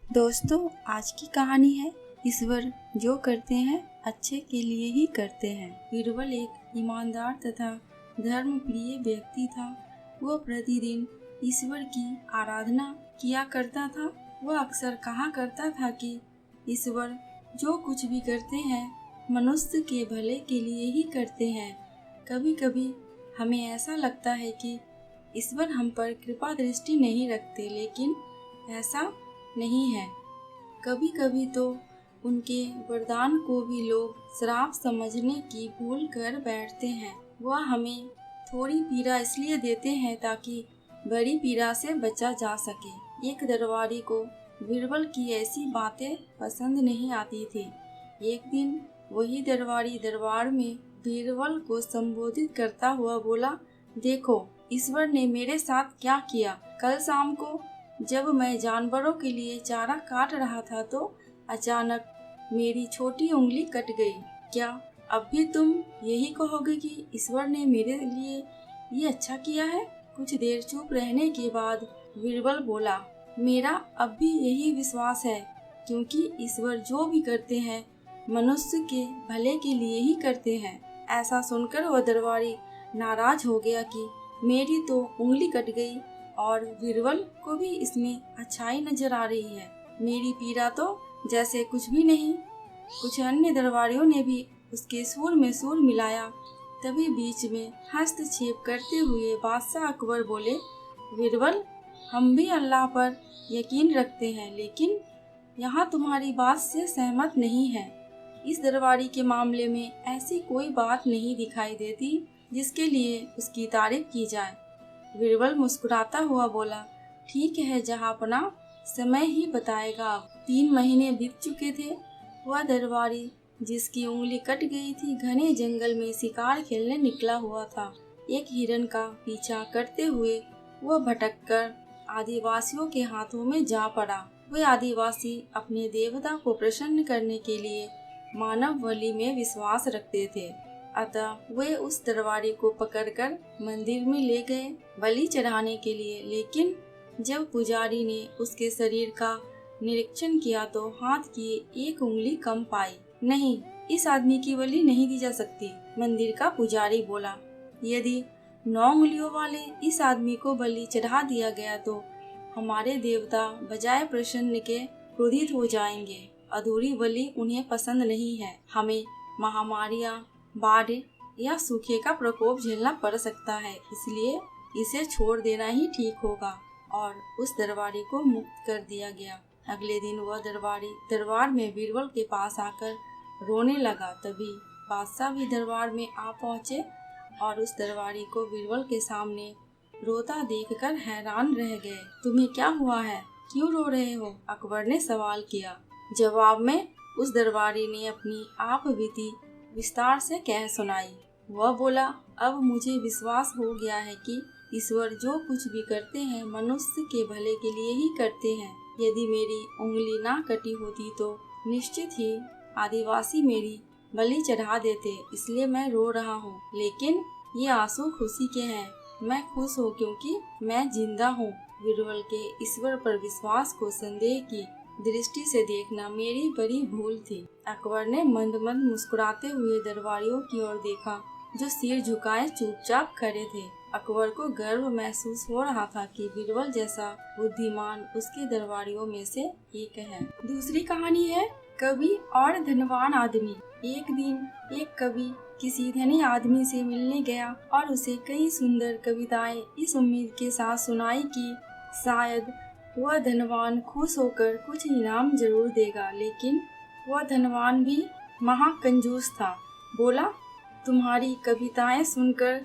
दोस्तों, आज की कहानी है ईश्वर जो करते हैं अच्छे के लिए ही करते हैं। बीरबल एक ईमानदार तथा धर्म प्रिय व्यक्ति था। वह प्रतिदिन ईश्वर की आराधना किया करता था। वह अक्सर कहा करता था कि ईश्वर जो कुछ भी करते हैं मनुष्य के भले के लिए ही करते हैं। कभी कभी हमें ऐसा लगता है कि ईश्वर हम पर कृपा दृष्टि नहीं रखते, लेकिन ऐसा नहीं है। कभी कभी तो उनके वरदान को भी लोग श्राप समझने की भूल कर बैठते हैं। वह हमें थोड़ी पीड़ा इसलिए देते हैं ताकि बड़ी पीड़ा से बचा जा सके। एक दरबारी को बीरबल की ऐसी बातें पसंद नहीं आती थी। एक दिन वही दरबारी दरबार में बीरबल को संबोधित करता हुआ बोला, देखो ईश्वर ने मेरे साथ क्या किया। कल शाम को जब मैं जानवरों के लिए चारा काट रहा था तो अचानक मेरी छोटी उंगली कट गई। क्या अब भी तुम यही कहोगे कि ईश्वर ने मेरे लिए ये अच्छा किया है? कुछ देर चुप रहने के बाद बीरबल बोला, मेरा अब भी यही विश्वास है, क्योंकि ईश्वर जो भी करते हैं मनुष्य के भले के लिए ही करते हैं। ऐसा सुनकर वह दरबारी नाराज हो गया कि मेरी तो उंगली कट गई और बीरबल को भी इसमें अच्छाई नजर आ रही है। मेरी पीड़ा तो जैसे कुछ भी नहीं। कुछ अन्य दरबारियों ने भी उसके सुर में सुर मिलाया। तभी बीच में हस्तक्षेप करते हुए बादशाह अकबर बोले, बीरबल, हम भी अल्लाह पर यकीन रखते हैं, लेकिन यहाँ तुम्हारी बात से सहमत नहीं है। इस दरबारी के मामले में ऐसी कोई बात नहीं दिखाई देती जिसके लिए उसकी तारीफ की जाए। बीरबल मुस्कुराता हुआ बोला, ठीक है जहाँपना, समय ही बताएगा। 3 महीने बीत चुके थे। वह दरबारी जिसकी उंगली कट गई थी घने जंगल में शिकार खेलने निकला हुआ था। एक हिरन का पीछा करते हुए वह भटककर आदिवासियों के हाथों में जा पड़ा। वे आदिवासी अपने देवता को प्रसन्न करने के लिए मानव बलि में विश्वास रखते थे। अतः वे उस दरबारी को पकड़कर मंदिर में ले गए बलि चढ़ाने के लिए। लेकिन जब पुजारी ने उसके शरीर का निरीक्षण किया तो हाथ की एक उंगली कम पाई। नहीं, इस आदमी की बलि नहीं दी जा सकती, मंदिर का पुजारी बोला। यदि 9 उंगलियों वाले इस आदमी को बलि चढ़ा दिया गया तो हमारे देवता बजाय प्रसन्न के क्रोधित हो जाएंगे। अधूरी बलि उन्हें पसंद नहीं है। हमें महामारियां, बाढ़ या सूखे का प्रकोप झेलना पड़ सकता है, इसलिए इसे छोड़ देना ही ठीक होगा। और उस दरबारी को मुक्त कर दिया गया। अगले दिन वह दरबारी दरबार में बीरबल के पास आकर रोने लगा। तभी बादशाह भी दरबार में आ पहुँचे और उस दरबारी को बीरबल के सामने रोता देखकर हैरान रह गए। तुम्हें क्या हुआ है, क्यों रो रहे हो? अकबर ने सवाल किया। जवाब में उस दरबारी ने अपनी आप बीती विस्तार से कह सुनाई। वह बोला, अब मुझे विश्वास हो गया है कि ईश्वर जो कुछ भी करते हैं मनुष्य के भले के लिए ही करते हैं। यदि मेरी उंगली ना कटी होती तो निश्चित ही आदिवासी मेरी बलि चढ़ा देते, इसलिए मैं रो रहा हूँ। लेकिन ये आंसू खुशी के हैं। मैं खुश हूँ क्योंकि मैं जिंदा हूँ। बीरबल के ईश्वर पर विश्वास को संदेह की दृष्टि से देखना मेरी बड़ी भूल थी। अकबर ने मंद मंद मुस्कुराते हुए दरबारियों की ओर देखा, जो सिर झुकाए चुपचाप खड़े थे। अकबर को गर्व महसूस हो रहा था कि बीरबल जैसा बुद्धिमान उसके दरबारियों में से एक है। दूसरी कहानी है कवि और धनवान आदमी। एक दिन एक कवि किसी धनी आदमी से मिलने गया और उसे कई सुंदर कविताएं इस उम्मीद के साथ सुनाई कि शायद वह धनवान खुश होकर कुछ इनाम जरूर देगा। लेकिन वह धनवान भी महाकंजूस था। बोला, तुम्हारी कविताएं सुनकर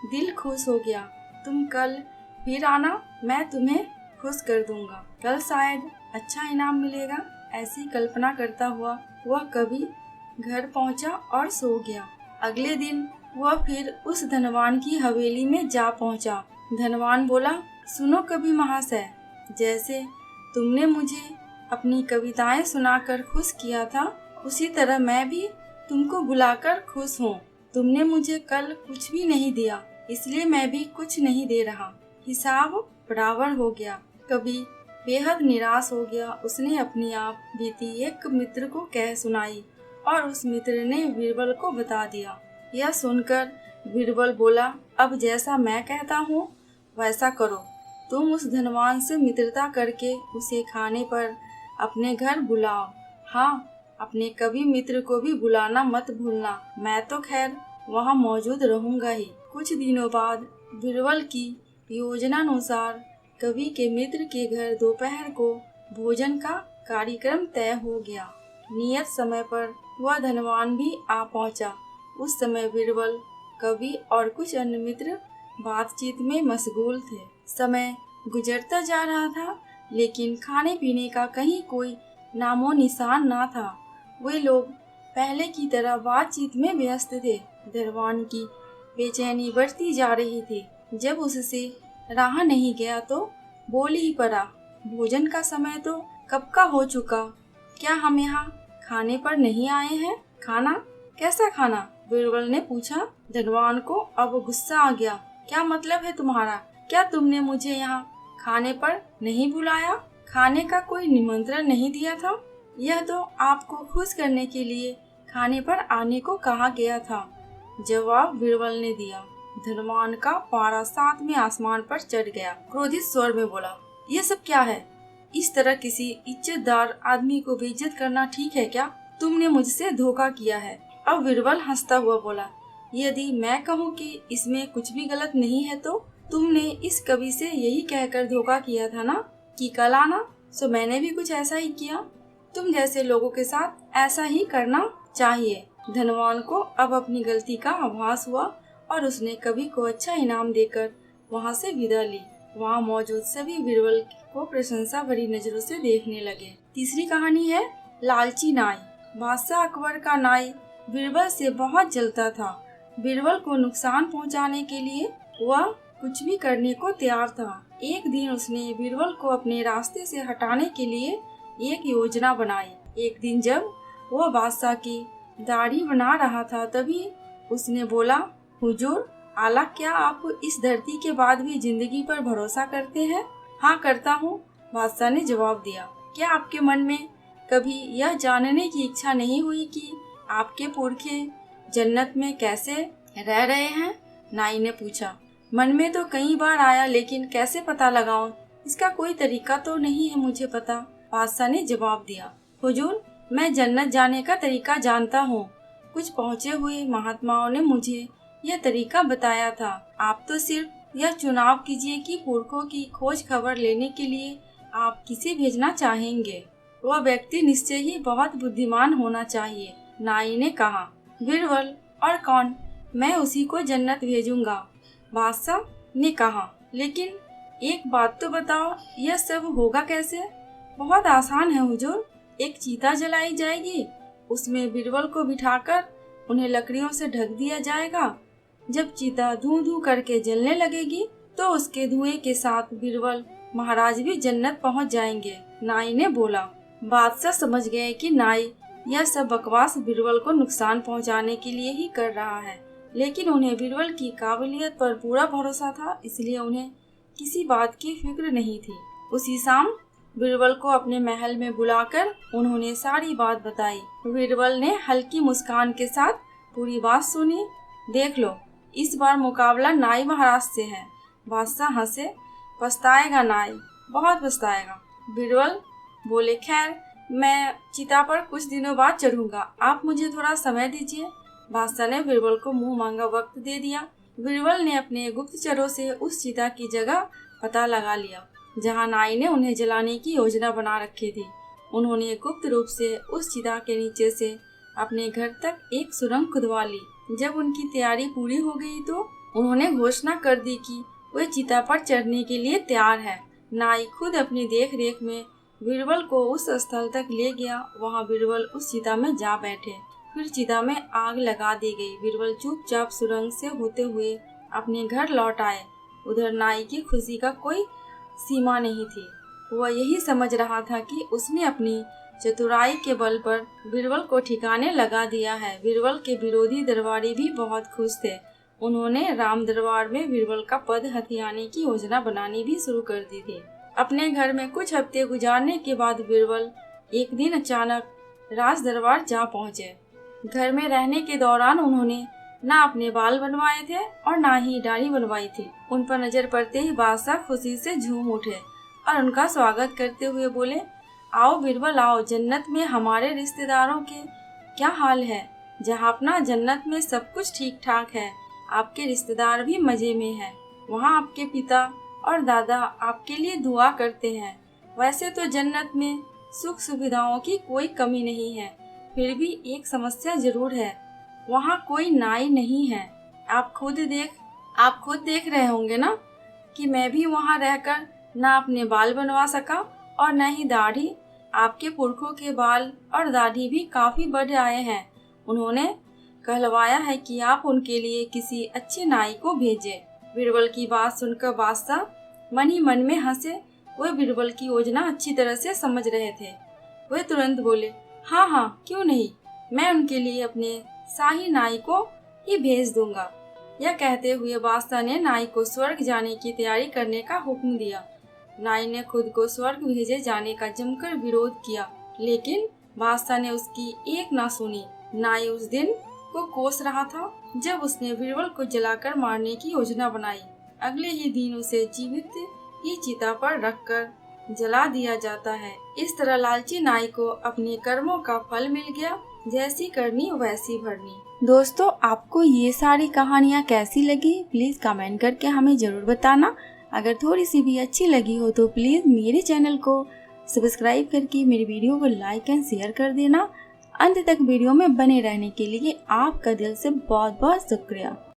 दिल खुश हो गया। तुम कल फिर आना, मैं तुम्हें खुश कर दूंगा। कल शायद अच्छा इनाम मिलेगा। ऐसी कल्पना करता हुआ वह कवि घर पहुंचा और सो गया। अगले दिन वह फिर उस धनवान की हवेली में जा पहुंचा। धनवान बोला, सुनो कवि महाशय, जैसे तुमने मुझे अपनी कविताएं सुनाकर खुश किया था, उसी तरह मैं भी तुमको बुलाकर खुश हूँ। तुमने मुझे कल कुछ भी नहीं दिया, इसलिए मैं भी कुछ नहीं दे रहा। हिसाब बराबर हो गया। कवि बेहद निराश हो गया। उसने अपनी आप बीती एक मित्र को कह सुनाई और उस मित्र ने बीरबल को बता दिया। यह सुनकर बीरबल बोला, अब जैसा मैं कहता हूँ वैसा करो। तुम उस धनवान से मित्रता करके उसे खाने पर अपने घर बुलाओ। हाँ, अपने कभी मित्र को भी बुलाना मत भूलना। मैं तो खैर वहाँ मौजूद रहूंगा ही। कुछ दिनों बाद बीरबल की योजनानुसार कवि के मित्र के घर दोपहर को भोजन का कार्यक्रम तय हो गया। नियत समय पर वह धनवान भी आ पहुंचा। उस समय बीरबल, कवि और कुछ अन्य मित्र बातचीत में मशगूल थे। समय गुजरता जा रहा था, लेकिन खाने पीने का कहीं कोई नामो निशान ना था। वे लोग पहले की तरह बातचीत में व्यस्त थे। धनवान की बेचैनी बढ़ती जा रही थी। जब उससे रहा नहीं गया तो बोल ही पड़ा, भोजन का समय तो कब का हो चुका। क्या हम यहाँ खाने पर नहीं आए हैं? खाना? कैसा खाना? बीरबल ने पूछा। धनवान को अब गुस्सा आ गया। क्या मतलब है तुम्हारा? क्या तुमने मुझे यहाँ खाने पर नहीं बुलाया? खाने का कोई निमंत्रण नहीं दिया था? यह तो आपको खुश करने के लिए खाने पर आने को कहा गया था, जवाब बीरबल ने दिया। धनवान का पारा 7वें आसमान पर चढ़ गया। क्रोधित स्वर में बोला, ये सब क्या है? इस तरह किसी इज्जतदार आदमी को बेइज्जत करना ठीक है क्या? तुमने मुझसे धोखा किया है। अब बीरबल हंसता हुआ बोला, यदि मैं कहूँ कि इसमें कुछ भी गलत नहीं है तो तुमने इस कवि से यही कहकर धोखा किया था ना कि कल आना, सो मैंने भी कुछ ऐसा ही किया। तुम जैसे लोगों के साथ ऐसा ही करना चाहिए। धनवान को अब अपनी गलती का आभास हुआ और उसने कवि को अच्छा इनाम देकर वहाँ से विदा ली। वहाँ मौजूद सभी बीरबल को प्रशंसा भरी नजरों से देखने लगे। तीसरी कहानी है लालची नाई। बादशाह अकबर का नाई बीरबल से बहुत जलता था। बीरबल को नुकसान पहुँचाने के लिए वह कुछ भी करने को तैयार था। एक दिन उसने बीरबल को अपने रास्ते से हटाने के लिए एक योजना बनाई। एक दिन जब वह बादशाह की दाढ़ी बना रहा था, तभी उसने बोला, हुजूर आला, क्या आप इस धरती के बाद भी जिंदगी पर भरोसा करते हैं? हाँ करता हूँ, बादशाह ने जवाब दिया। क्या आपके मन में कभी यह जानने की इच्छा नहीं हुई कि आपके पुरखे जन्नत में कैसे रह रहे हैं? नाई ने पूछा। मन में तो कई बार आया, लेकिन कैसे पता लगाऊं? इसका कोई तरीका तो नहीं है मुझे पता, बादशाह ने जवाब दिया। हुजूर, मैं जन्नत जाने का तरीका जानता हूँ। कुछ पहुँचे हुए महात्माओं ने मुझे यह तरीका बताया था। आप तो सिर्फ यह चुनाव कीजिए कि पुरखों की खोज खबर लेने के लिए आप किसे भेजना चाहेंगे। वह व्यक्ति निश्चय ही बहुत बुद्धिमान होना चाहिए, नाई ने कहा। बीरबल, और कौन? मैं उसी को जन्नत भेजूंगा, बादशाह ने कहा। लेकिन एक बात तो बताओ, यह सब होगा कैसे? बहुत आसान है हुजूर। एक चीता जलाई जाएगी, उसमें बीरबल को बिठाकर उन्हें लकड़ियों से ढक दिया जाएगा। जब चीता धूं धूं करके जलने लगेगी तो उसके धुएं के साथ बीरबल महाराज भी जन्नत पहुंच जाएंगे, नाई ने बोला। बादशाह समझ गए कि नाई यह सब बकवास बीरबल को नुकसान पहुंचाने के लिए ही कर रहा है, लेकिन उन्हें बीरबल की काबिलियत पर पूरा भरोसा था, इसलिए उन्हें किसी बात की फिक्र नहीं थी। उसी शाम बीरबल को अपने महल में बुलाकर उन्होंने सारी बात बताई। बीरबल ने हल्की मुस्कान के साथ पूरी बात सुनी। देख लो, इस बार मुकाबला नाई महाराज से है, बादशाह हंसे। पछताएगा नाई, बहुत पछताएगा, बीरबल बोले। खैर, मैं चिता पर कुछ दिनों बाद चढ़ूंगा, आप मुझे थोड़ा समय दीजिए। बादशाह ने बीरबल को मुंह मांगा वक्त दे दिया। बीरबल ने अपने गुप्तचरों से उस चिता की जगह पता लगा लिया जहां नाई ने उन्हें जलाने की योजना बना रखी थी। उन्होंने गुप्त रूप से उस चिता के नीचे से अपने घर तक एक सुरंग खुदवा ली। जब उनकी तैयारी पूरी हो गई तो उन्होंने घोषणा कर दी कि वे चिता पर चढ़ने के लिए तैयार है। नाई खुद अपनी देख रेख में बीरबल को उस स्थल तक ले गया। वहाँ बीरबल उस चिता में जा बैठे। फिर चिता में आग लगा दी गई। बीरबल चुपचाप सुरंग से होते हुए अपने घर लौट आए। उधर नाई की खुशी का कोई सीमा नहीं थी। वह यही समझ रहा था कि उसने अपनी चतुराई के बल पर बीरबल को ठिकाने लगा दिया है। बीरबल के विरोधी दरबारी भी बहुत खुश थे। उन्होंने राम दरबार में बीरबल का पद हथियाने की योजना बनानी भी शुरू कर दी थी। अपने घर में कुछ हफ्ते गुजारने के बाद बीरबल एक दिन अचानक राज दरबार जा पहुँचे। घर में रहने के दौरान उन्होंने ना अपने बाल बनवाए थे और ना ही दाढ़ी बनवाई थी। उन पर नजर पड़ते ही बादशाह खुशी से झूम उठे और उनका स्वागत करते हुए बोले, आओ बीरबल आओ, जन्नत में हमारे रिश्तेदारों के क्या हाल है। जहांपना जन्नत में सब कुछ ठीक ठाक है, आपके रिश्तेदार भी मजे में हैं। वहाँ आपके पिता और दादा आपके लिए दुआ करते हैं। वैसे तो जन्नत में सुख सुविधाओं की कोई कमी नहीं है, फिर भी एक समस्या जरूर है, वहाँ कोई नाई नहीं है। आप खुद देख रहे होंगे ना कि मैं भी वहाँ रहकर ना अपने बाल बनवा सका और न ही दाढ़ी। आपके पुरखों के बाल और दाढ़ी भी काफी बढ़ आए हैं। उन्होंने कहलवाया है कि आप उनके लिए किसी अच्छे नाई को भेजें। बीरबल की बात सुनकर बादशाह मन ही मन में हंसे। वह बीरबल की योजना अच्छी तरह से समझ रहे थे। वह तुरंत बोले, हाँ क्यों नहीं, मैं उनके लिए अपने शाही नाई को ही भेज दूंगा। यह कहते हुए बादशाह ने नाई को स्वर्ग जाने की तैयारी करने का हुक्म दिया। नाई ने खुद को स्वर्ग भेजे जाने का जमकर विरोध किया, लेकिन बादशाह ने उसकी एक ना सुनी। नाई उस दिन को कोस रहा था जब उसने बीरबल को जलाकर मारने की योजना बनाई। अगले ही दिन उसे जीवित ही चिता पर रखकर जला दिया जाता है। इस तरह लालची नाई को अपने कर्मों का फल मिल गया, जैसी करनी वैसी भरनी। दोस्तों, आपको ये सारी कहानियाँ कैसी लगी प्लीज कमेंट करके हमें जरूर बताना। अगर थोड़ी सी भी अच्छी लगी हो तो प्लीज मेरे चैनल को सब्सक्राइब करके मेरी वीडियो को लाइक एंड शेयर कर देना। अंत तक वीडियो में बने रहने के लिए आपका दिल से बहुत बहुत शुक्रिया।